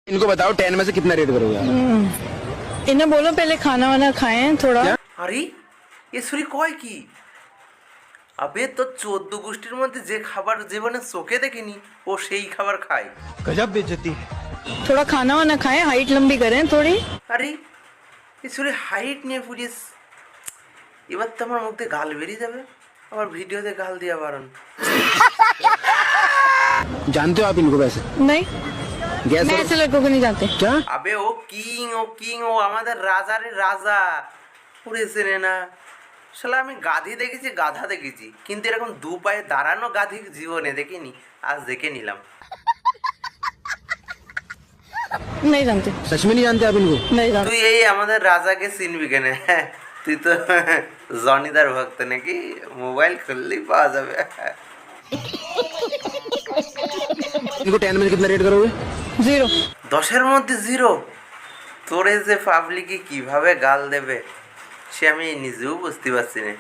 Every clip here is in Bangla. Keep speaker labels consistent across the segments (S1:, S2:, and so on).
S1: इनको बताओ 10 में से कितना रेट करोगे आप?
S2: इन्हें बोलो पहले खाना वाना खाएं थोड़ा।
S3: আরে এ শরীর কয় কি? আবে তো 14 গোষ্ঠীর মধ্যে যে খাবার জীবনে চোখে দেখিনি ও সেই খাবার খায়।
S1: गजब बेइज्जती।
S2: थोड़ा खाना वाना खाएं, हाइट लंबी करें थोड़ी।
S3: আরে এ শরীর হাইট নিয়ে পুরিস। এবার তো আমার মুখ দিয়ে গাল বেরিয়ে যাবে, আবার ভিডিওতে গাল দিয়া বারণ।
S1: जानते हो आप इनको वैसे?
S2: नहीं,
S1: गैस
S2: मैं ऐसे लड़कों को नहीं जानते।
S1: क्या?
S3: আবে ও কিং ও আমাদের রাজারে রাজা পুরেছে রে না। শালা আমি গাধি দেখেছি, গাধা দেখেছি, কিন্তু এরকম দু পায়ে দাঁড়ানো গাধি জীবনে দেখিনি, আজ দেখে নিলাম।
S2: नहीं जानते,
S1: सच में नहीं जानते आप इनको?
S2: नहीं जानते।
S3: তুই এই আমাদের রাজাকে চিনবি কেন? তুই তো জনিদার ভক্ত নাকি? মোবাইল খুললেই পাওয়া যাবে।
S1: इनको 10 में से कितना रेट करोगे?
S2: 0।
S3: 10-এর মধ্যে 0? তোরে যে পাবলিকে কিভাবে গাল দেবে সে আমি নিজেও বুঝতে পারছি না।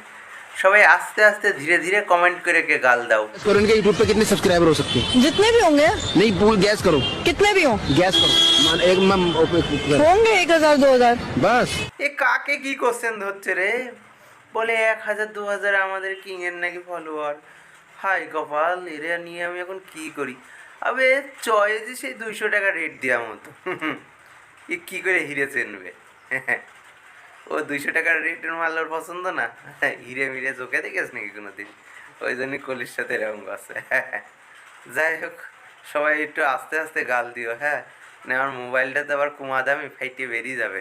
S3: সবাই আস্তে আস্তে ধীরে ধীরে कमेंट করে কে গাল दाओ।
S1: और इनके YouTube पे कितने सब्सक्राइबर हो सकते हैं?
S2: जितने भी होंगे,
S1: नहीं पूल गैस करो,
S2: कितने भी हों,
S1: गैस करो। एक
S2: होंगे 1000 2000।
S1: बस
S3: এ কাকে কি কোশ্চেন ধরছে রে? বলে 1000 2000 আমাদের কিং এর নাকি ফলোয়ার। হাই কপাল, এরা নিয়ে আমি এখন কি করি? আবে চয়েসে সেই 200 টাকা রেট দেওয়ার মতো। এ কি করে হিরে চেনবে? ও 200 টাকার রেটের মাল ওর পছন্দ না। হিরে মিরে চোখে দেখেছ নাকি কোনোদিন? ওই জন্যই কলির সাথে এরকম আছে। যাই হোক, সবাই একটু আস্তে আস্তে গাল দিও, হ্যাঁ না আমার মোবাইলটাতে আবার কুমাদামি ফাইটে বেরিয়ে যাবে।